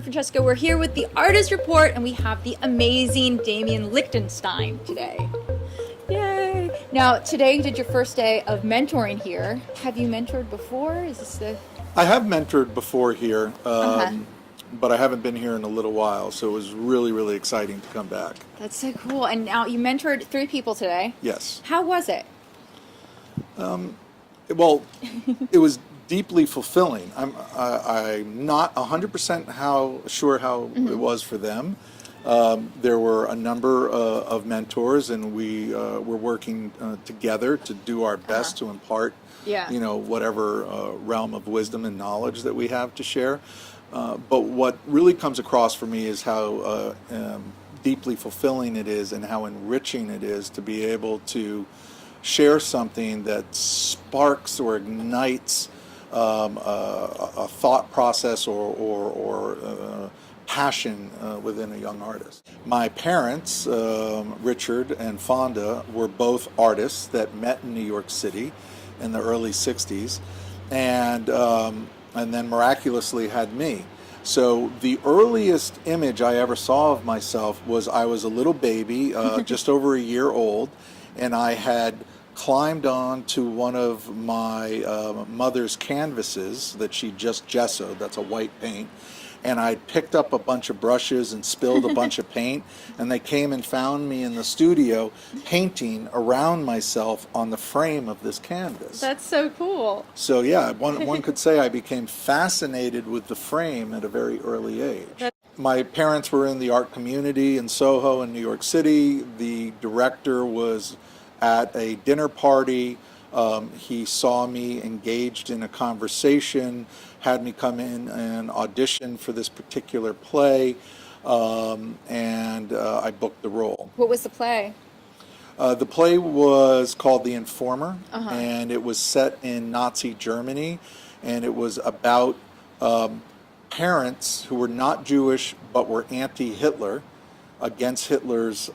I'm Francesca. We're here with the Artist Report, and we have the amazing Demian Lichtenstein today. Yay! Now, today you did your first day of mentoring here. Have you mentored before? Is this the... I have mentored before here, Uh-huh. but I haven't been here in a little while, so it was really, really exciting to come back. That's so cool. And now you mentored 3 people today. Yes. How was it? Well, it was deeply fulfilling. I'm not 100% sure how it was for them. There were a number of mentors, and we were working together to do our best to impart, whatever realm of wisdom and knowledge that we have to share. But what really comes across for me is how deeply fulfilling it is and how enriching it is to be able to share something that sparks or ignites a thought process or passion within a young artist. My parents, Richard and Fonda, were both artists that met in New York City in the early 60s, and then miraculously had me. So the earliest image I ever saw of myself was I was a little baby, just over a year old, and I had climbed on to one of my mother's canvases that she just gessoed. That's a white paint. And I picked up a bunch of brushes and spilled a bunch of paint, and they came and found me in the studio painting around myself on the frame of this canvas. That's so cool. So yeah, one could say I became fascinated with the frame at a very early age. My parents were in the art community in Soho in New York City. The director was at a dinner party. He saw me engaged in a conversation, had me come in and audition for this particular play, and I booked the role. What was the play? The play was called The Informer, and it was set in Nazi Germany, and it was about parents who were not Jewish but were anti-Hitler, against Hitler's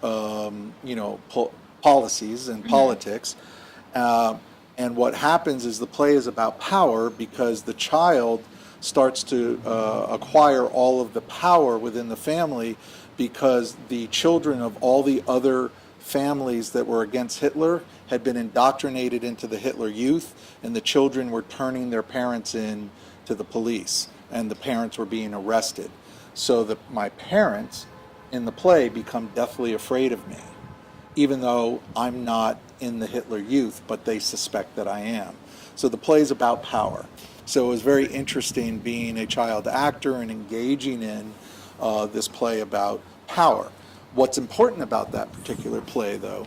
policies and politics. And what happens is the play is about power, because the child starts to acquire all of the power within the family, because the children of all the other families that were against Hitler had been indoctrinated into the Hitler Youth, and the children were turning their parents in to the police, and the parents were being arrested. So my parents in the play become deathly afraid of me, even though I'm not in the Hitler Youth, but they suspect that I am. So the play is about power. So it was very interesting being a child actor and engaging in this play about power. What's important about that particular play, though,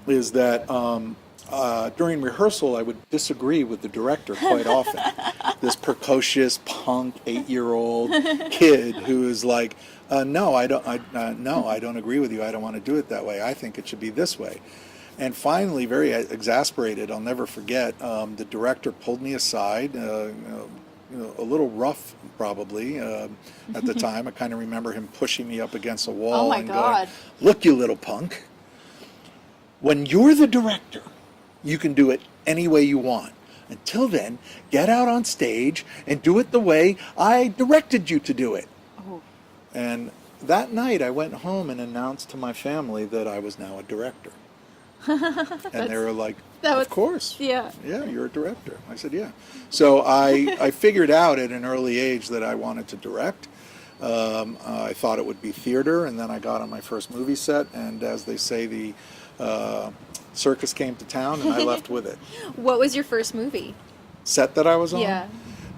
is that during rehearsal I would disagree with the director quite often. This precocious punk 8-year-old kid who is like, no, I don't agree with you. I don't want to do it that way. I think it should be this way. And finally, very exasperated, I'll never forget, the director pulled me aside, a little rough probably at the time. I kind of remember him pushing me up against a wall and going, "Look, you little punk, when you're the director, you can do it any way you want. Until then, get out on stage and do it the way I directed you to do it." And that night I went home and announced to my family that I was now a director. And they were like, "Of course. Yeah, you're a director." I said, "Yeah." So I figured out at an early age that I wanted to direct. I thought it would be theater, and then I got on my first movie set, and as they say, the circus came to town, and I left with it. What was your first movie? Set that I was on? Yeah.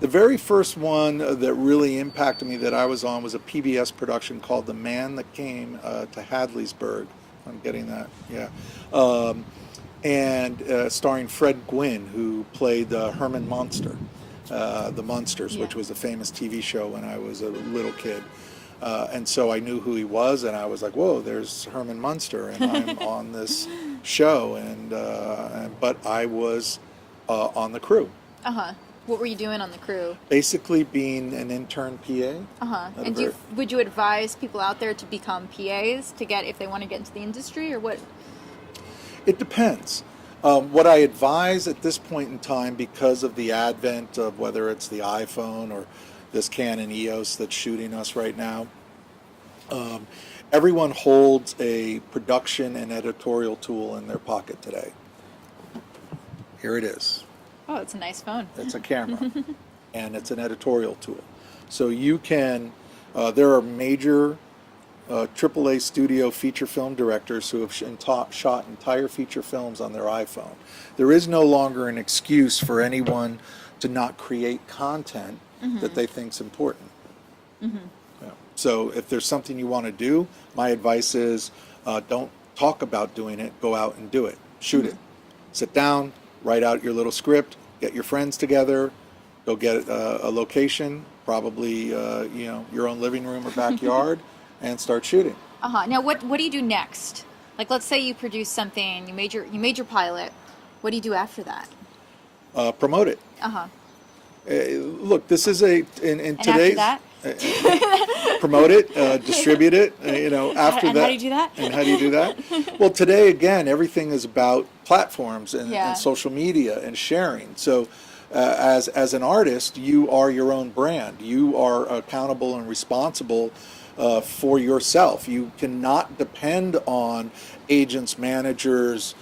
The very first one that really impacted me that I was on was a PBS production called The Man That Came to Hadleysburg. I'm getting that, yeah. And starring Fred Gwynne, who played Herman Munster, The Munsters, which was a famous TV show when I was a little kid. And so I knew who he was, and I was like, whoa, there's Herman Munster, and I'm on this show. But I was on the crew. What were you doing on the crew? Basically being an intern PA. And would you advise people out there to become PAs if they want to get into the industry, or what? It depends. What I advise at this point in time, because of the advent of whether it's the iPhone or this Canon EOS that's shooting us right now. Everyone holds a production and editorial tool in their pocket today. Here it is. Oh, it's a nice phone. It's a camera, and it's an editorial tool. So you can, there are major AAA studio feature film directors who have shot entire feature films on their iPhone. There is no longer an excuse for anyone to not create content that they think is important. Yeah. So if there's something you want to do, my advice is don't talk about doing it, go out and do it. Shoot it. Sit down, write out your little script, get your friends together, go get a location, probably your own living room or backyard, and start shooting. Now, what do you do next? Like, let's say you produce something, you made your pilot. What do you do after that? Promote it. Look, this is in And today's. after that? Promote it, distribute it. After And that. how do you do that? And how do you do that? Well, today again, everything is about platforms and social media and sharing. So, as an artist, you are your own brand. You are accountable and responsible for yourself. You cannot depend on agents, managers,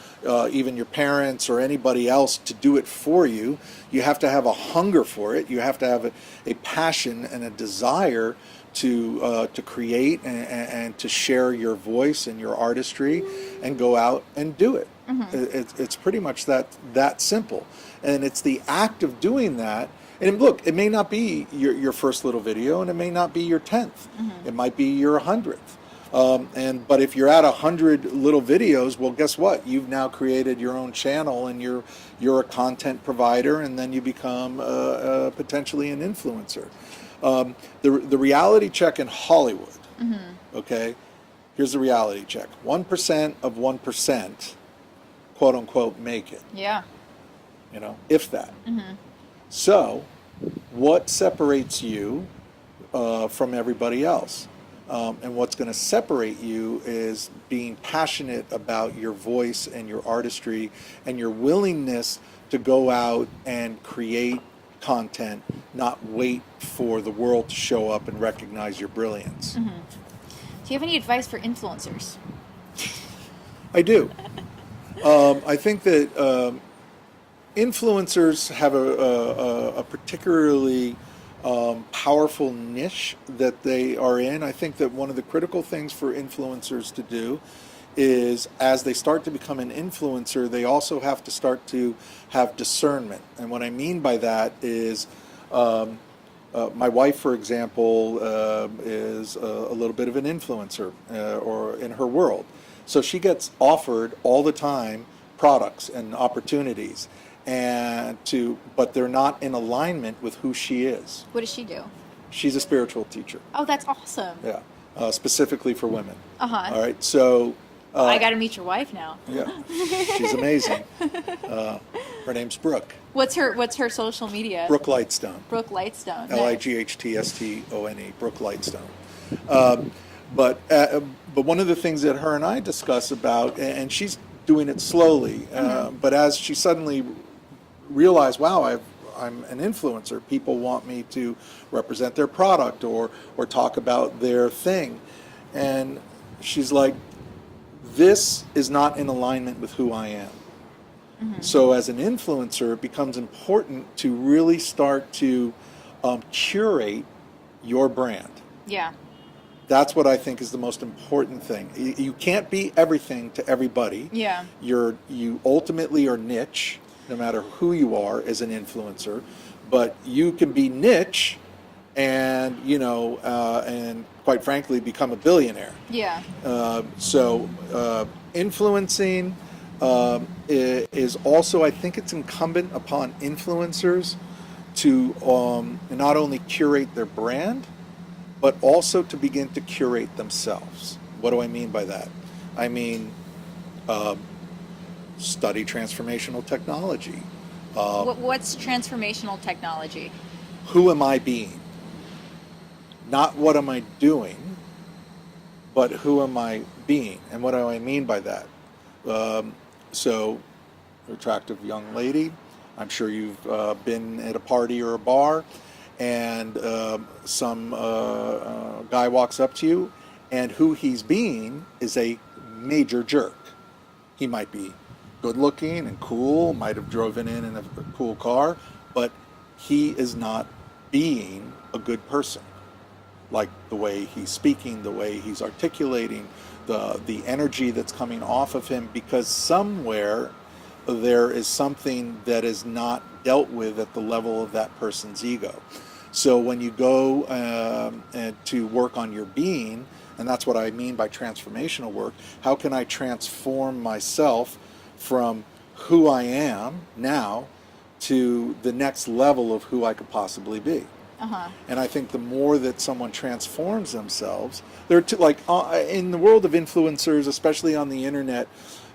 even your parents or anybody else to do it for you. You have to have a hunger for it. You have to have a passion and a desire to create and to share your voice and your artistry and go out and do it. It's pretty much that simple. And it's the act of doing that. And look, it may not be your first little video, and it may not be your 10th. It might be your 100th. But if you're at 100 little videos, well, guess what? You've now created your own channel, and you're a content provider, and then you become potentially an influencer. The reality check in Hollywood. Okay, here's the reality check: 1% of 1%, quote unquote, make it. Yeah. If that. So, what separates you from everybody else? And what's going to separate you is being passionate about your voice and your artistry and your willingness to go out and create content, not wait for the world to show up and recognize your brilliance. Do you have any advice for influencers? I do. I think that influencers have a particularly powerful niche that they are in. I think that one of the critical things for influencers to do is, as they start to become an influencer, they also have to start to have discernment. And what I mean by that is, my wife, for example, is a little bit of an influencer or in her world. So she gets offered all the time products and opportunities, but they're not in alignment with who she is. What does she do? She's a spiritual teacher. Oh, that's awesome. Yeah, specifically for women. All right, so I got to meet your wife now. yeah, she's amazing. Her name's Brooke. What's her social media? Brooke Lightstone. Brooke Lightstone. Lightstone. Brooke Lightstone. But one of the things that her and I discuss about, and she's doing it slowly, but as she suddenly realized, wow, I'm an influencer. People want me to represent their product or talk about their thing. And she's like, this is not in alignment with who I am. So as an influencer, it becomes important to really start to curate your brand. Yeah. That's what I think is the most important thing. You can't be everything to everybody. Yeah. You ultimately are niche, no matter who you are as an influencer, but you can be niche and and quite frankly become a billionaire. Yeah. So influencing is also, I think it's incumbent upon influencers to not only curate their brand, but also to begin to curate themselves. What do I mean by that? I mean, study transformational technology. What's transformational technology? Who am I being? Not what am I doing, but who am I being? And what do I mean by that? So, attractive young lady, I'm sure you've been at a party or a bar, and some guy walks up to you, and who he's being is a major jerk. He might be good looking and cool, might have driven in a cool car, but he is not being a good person. Like the way he's speaking, the way he's articulating, the energy that's coming off of him, because somewhere there is something that is not dealt with at the level of that person's ego. So when you go to work on your being, and that's what I mean by transformational work, how can I transform myself from who I am now to the next level of who I could possibly be? And I think the more that someone transforms themselves, there are like in the world of influencers, especially on the internet,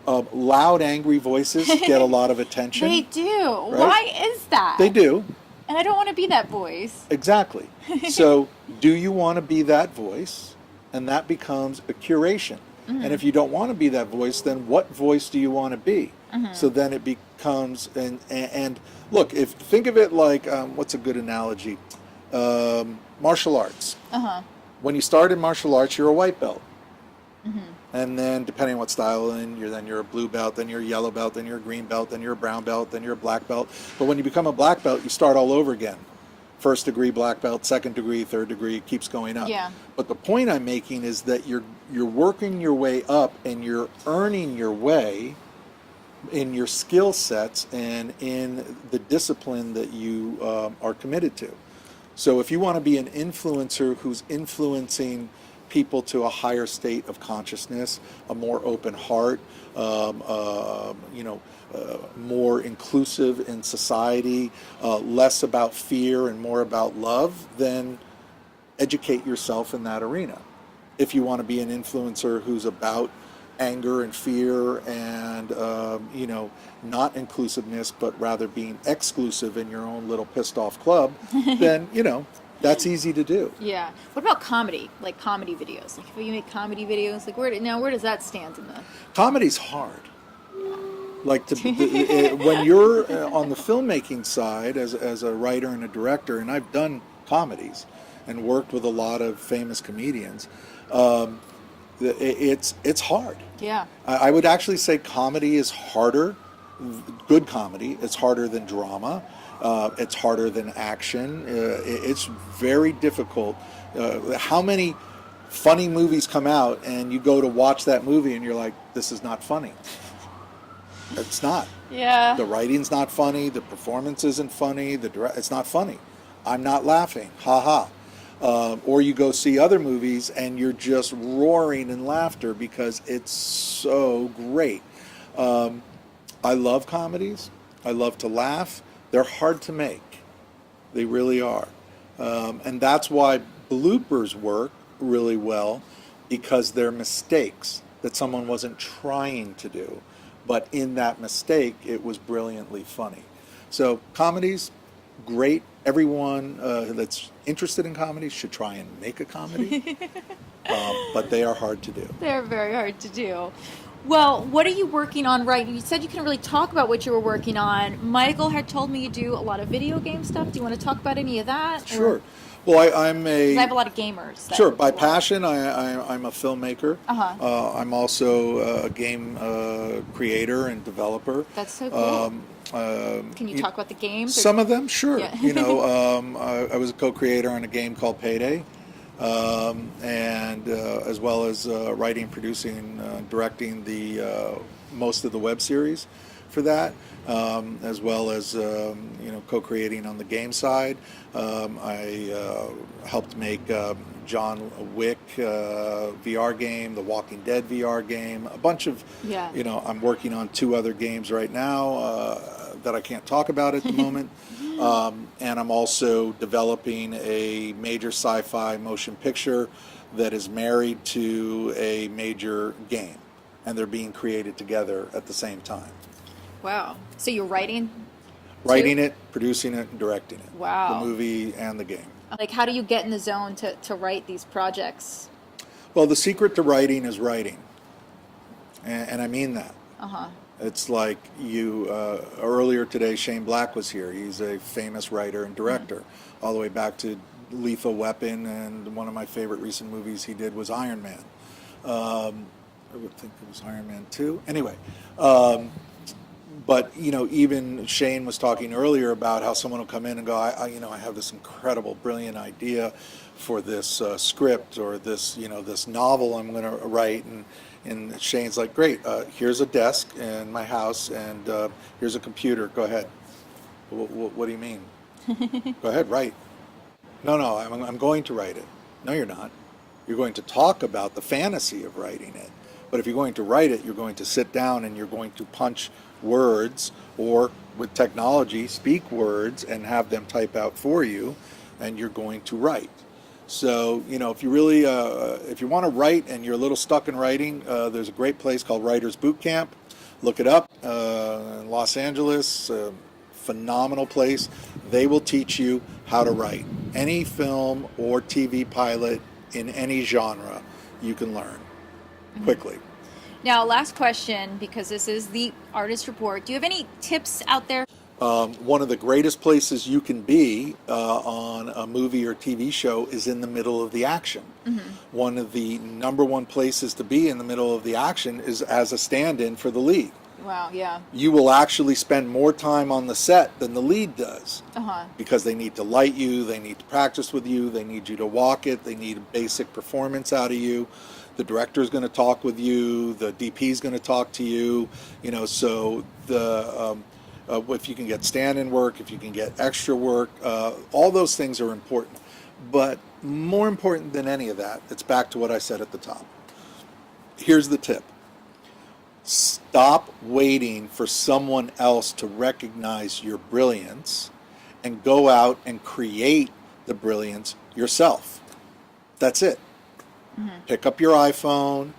loud, angry voices get a lot of attention. They do. Right? Why is that? They do. And I don't want to be that voice. Exactly. So do you want to be that voice? And that becomes a curation. And if you don't want to be that voice, then what voice do you want to be? So then it becomes, and look, think of it like, what's a good analogy? Martial arts. When you start in martial arts, you're a white belt. And then depending on what style, then you're a blue belt, then you're a yellow belt, then you're a green belt, then you're a brown belt, then you're a black belt. But when you become a black belt, you start all over again. First degree black belt, second degree, third degree, it keeps going up. Yeah. But the point I'm making is that you're working your way up, and you're earning your way in your skill sets and in the discipline that you are committed to. So if you want to be an influencer who's influencing people to a higher state of consciousness, a more open heart, more inclusive in society, less about fear and more about love, then educate yourself in that arena. If you want to be an influencer who's about anger and fear and not inclusiveness, but rather being exclusive in your own little pissed off club, then that's easy to do. Yeah. What about comedy? Like comedy videos? Like if you make comedy videos, like where does that stand in the? Comedy's hard. Like when you're on the filmmaking side as a writer and a director, and I've done comedies and worked with a lot of famous comedians. It's hard. Yeah. I would actually say comedy is harder. Good comedy is harder than drama. It's harder than action. It's very difficult. How many funny movies come out and you go to watch that movie and you're like, this is not funny. It's not. Yeah. The writing's not funny. The performance isn't funny. It's not funny. I'm not laughing. Ha ha. Or you go see other movies and you're just roaring in laughter because it's so great. I love comedies. I love to laugh. They're hard to make. They really are. And that's why bloopers work really well, because they're mistakes that someone wasn't trying to do. But in that mistake, it was brilliantly funny. So comedies, great. Everyone that's interested in comedy should try and make a comedy. But they are hard to do. They're very hard to do. Well, what are you working on right now? You said you couldn't really talk about what you were working on. Michael had told me you do a lot of video game stuff. Do you want to talk about any of that? Sure. Well, I have a lot of gamers. Sure. By passion, I'm a filmmaker. I'm also a game creator and developer. That's so cool. Can you talk about the games? Some of them, sure. Yeah. I was a co-creator on a game called Payday. And as well as writing, producing, directing the most of the web series for that, as well as co-creating on the game side. I helped make John Wick VR game, the Walking Dead VR game, a bunch of. Yeah. I'm working on 2 other games right now that I can't talk about at the moment. And I'm also developing a major sci-fi motion picture that is married to a major game, and they're being created together at the same time. Wow. So you're writing it, producing it, and directing it. Wow. The movie and the game. Like, how do you get in the zone to write these projects? Well, the secret to writing is writing. And I mean that. It's like earlier today, Shane Black was here. He's a famous writer and director, all the way back to Lethal Weapon, and one of my favorite recent movies he did was Iron Man. I would think it was Iron Man 2. Anyway, but even Shane was talking earlier about how someone will come in and go, I have this incredible, brilliant idea for this script or this, this novel I'm going to write, and Shane's like, great, here's a desk in my house, and here's a computer. Go ahead. What do you mean? Go ahead, write. No, I'm going to write it. No, you're not. You're going to talk about the fantasy of writing it. But if you're going to write it, you're going to sit down and you're going to punch words, or with technology, speak words and have them type out for you, and you're going to write. So, if you really, if you want to write and you're a little stuck in writing, there's a great place called Writers Boot Camp. Look it up in Los Angeles. Phenomenal place. They will teach you how to write. Any film or TV pilot in any genre you can learn quickly. Now, last question, because this is the Artist Report. Do you have any tips out there? One of the greatest places you can be on a movie or TV show is in the middle of the action. One of the number one places to be in the middle of the action is as a stand-in for the lead. Wow, yeah. You will actually spend more time on the set than the lead does, because they need to light you, they need to practice with you, they need you to walk it, they need a basic performance out of you. The director is going to talk with you, the DP is going to talk to you, so if you can get stand-in work, if you can get extra work, all those things are important. But more important than any of that, it's back to what I said at the top. Here's the tip. Stop waiting for someone else to recognize your brilliance and go out and create the brilliance yourself. That's it. Pick up your iPhone,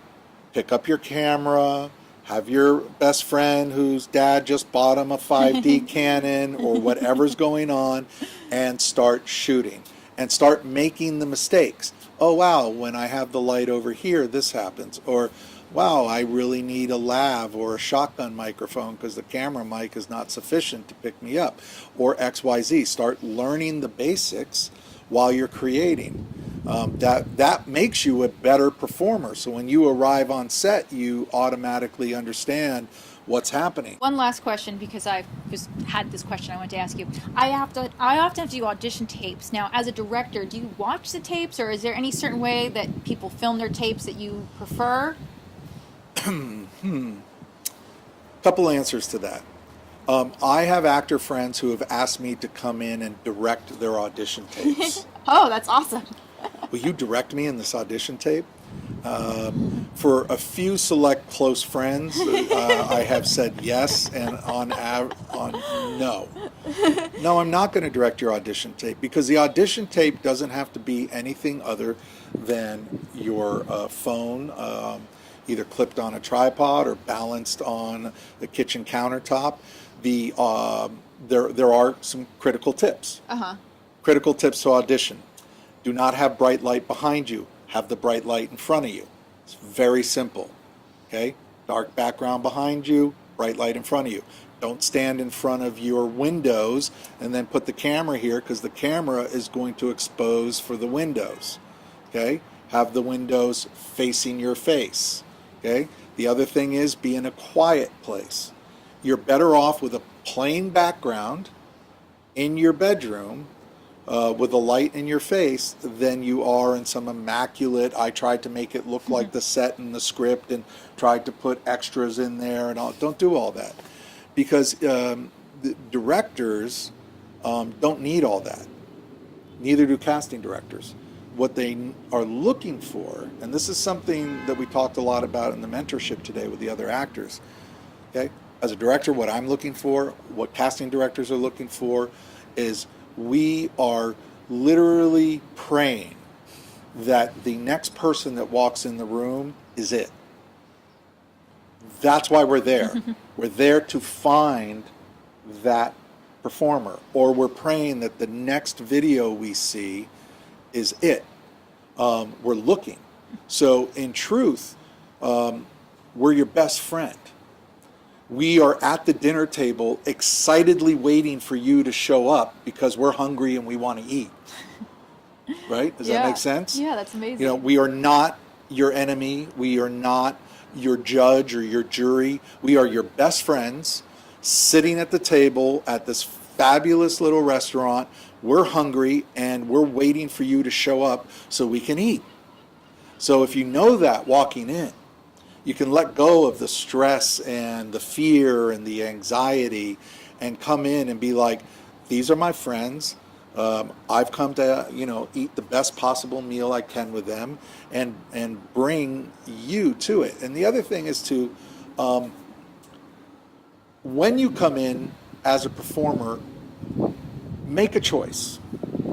pick up your camera, have your best friend whose dad just bought him a 5D Canon or whatever's going on, and start shooting and start making the mistakes. Oh, wow, when I have the light over here, this happens. Or, wow, I really need a lav or a shotgun microphone because the camera mic is not sufficient to pick me up. Or XYZ. Start learning the basics while you're creating. That makes you a better performer. So when you arrive on set, you automatically understand what's happening. One last question, because I've just had this question I want to ask you. I often have to do audition tapes. Now, as a director, do you watch the tapes, or is there any certain way that people film their tapes that you prefer? Couple answers to that. I have actor friends who have asked me to come in and direct their audition tapes. Oh, that's awesome. Will you direct me in this audition tape? For a few select close friends, I have said yes, and on no. No, I'm not going to direct your audition tape, because the audition tape doesn't have to be anything other than your phone, either clipped on a tripod or balanced on the kitchen countertop. There are some critical tips. Critical tips to audition. Do not have bright light behind you. Have the bright light in front of you. It's very simple. Okay? Dark background behind you, bright light in front of you. Don't stand in front of your windows and then put the camera here, because the camera is going to expose for the windows. Okay? Have the windows facing your face. Okay? The other thing is, be in a quiet place. You're better off with a plain background in your bedroom with a light in your face than you are in some immaculate, I tried to make it look like the set and the script and tried to put extras in there and all. Don't do all that, because the directors don't need all that. Neither do casting directors. What they are looking for, and this is something that we talked a lot about in the mentorship today with the other actors, okay? As a director, what I'm looking for, what casting directors are looking for, is we are literally praying that the next person that walks in the room is it. That's why we're there. We're there to find that performer, or we're praying that the next video we see is it. We're looking. So in truth, we're your best friend. We are at the dinner table excitedly waiting for you to show up because we're hungry and we want to eat. Right? Does that make sense? Yeah, that's amazing. You know, we are not your enemy. We are not your judge or your jury. We are your best friends sitting at the table at this fabulous little restaurant. We're hungry and we're waiting for you to show up so we can eat. So if you know that walking in, you can let go of the stress and the fear and the anxiety and come in and be like, these are my friends. I've come to, eat the best possible meal I can with them and bring you to it. And the other thing is to, when you come in as a performer, make a choice.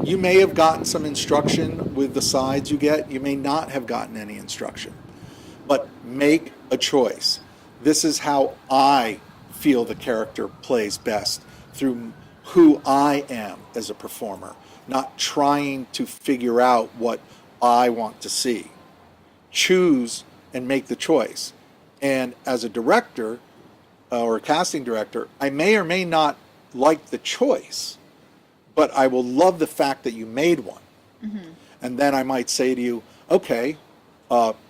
You may have gotten some instruction with the sides you get. You may not have gotten any instruction. But make a choice. This is how I feel the character plays best, through who I am as a performer, not trying to figure out what I want to see. Choose and make the choice. And as a director or a casting director, I may or may not like the choice, but I will love the fact that you made one. Mm-hmm. And then I might say to you, okay,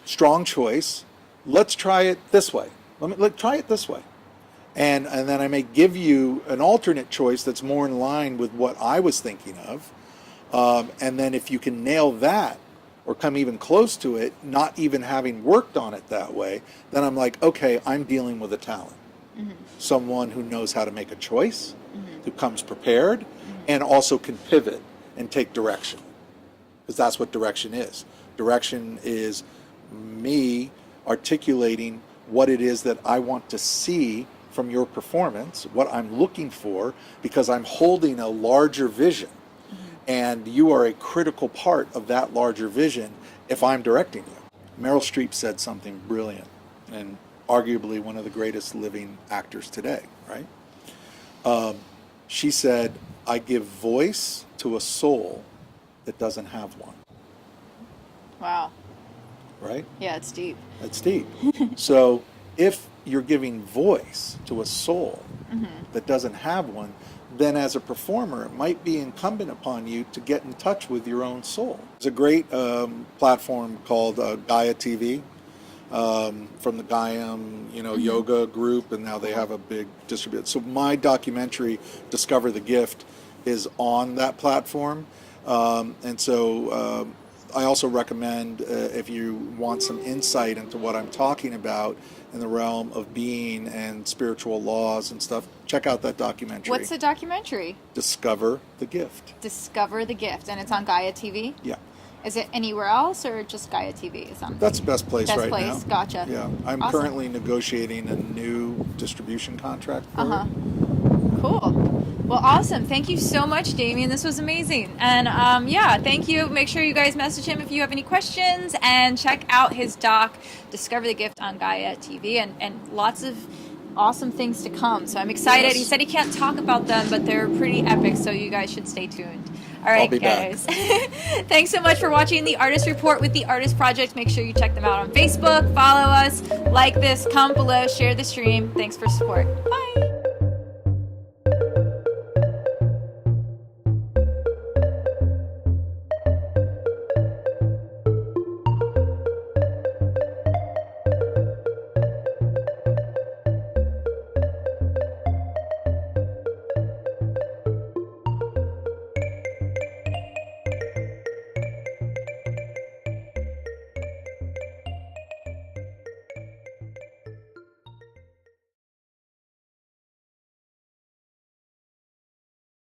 strong choice, let's try it this way. Let's try it this way. And then I may give you an alternate choice that's more in line with what I was thinking of. And then if you can nail that or come even close to it, not even having worked on it that way, then I'm like, okay, I'm dealing with a talent. Mm-hmm. Someone who knows how to make a choice, mm-hmm. who comes prepared, mm-hmm. and also can pivot and take direction. Because that's what direction is. Direction is me articulating what it is that I want to see from your performance, what I'm looking for, because I'm holding a larger vision. Mm-hmm. And you are a critical part of that larger vision if I'm directing you. Meryl Streep said something brilliant, and arguably one of the greatest living actors today, right? She said, I give voice to a soul that doesn't have one. Wow. Right? Yeah, it's deep. It's deep. So if you're giving voice to a soul mm-hmm. that doesn't have one, then as a performer, it might be incumbent upon you to get in touch with your own soul. There's a great platform called Gaia TV from the Gaiam, mm-hmm. yoga group, and now they have a big distribution. So my documentary, Discover the Gift, is on that platform. And so I also recommend, if you want some insight into what I'm talking about in the realm of being and spiritual laws and stuff, check out that documentary. What's the documentary? Discover the Gift. Discover the Gift, and it's on Gaia TV? Yeah. Is it anywhere else or just Gaia TV? That's the best place right now. Best place, gotcha. Yeah, I'm awesome. Currently negotiating a new distribution contract for it. Cool. Well, awesome. Thank you so much, Demian. This was amazing. And thank you. Make sure you guys message him if you have any questions, and check out his doc, Discover the Gift, on Gaia TV, and lots of awesome things to come. So I'm excited. Yes. He said he can't talk about them, but they're pretty epic, so you guys should stay tuned. All right, guys. Thanks so much for watching The Artist Report with The Artist Project. Make sure you check them out on Facebook, follow us, like this, comment below, share the stream. Thanks for support. Bye.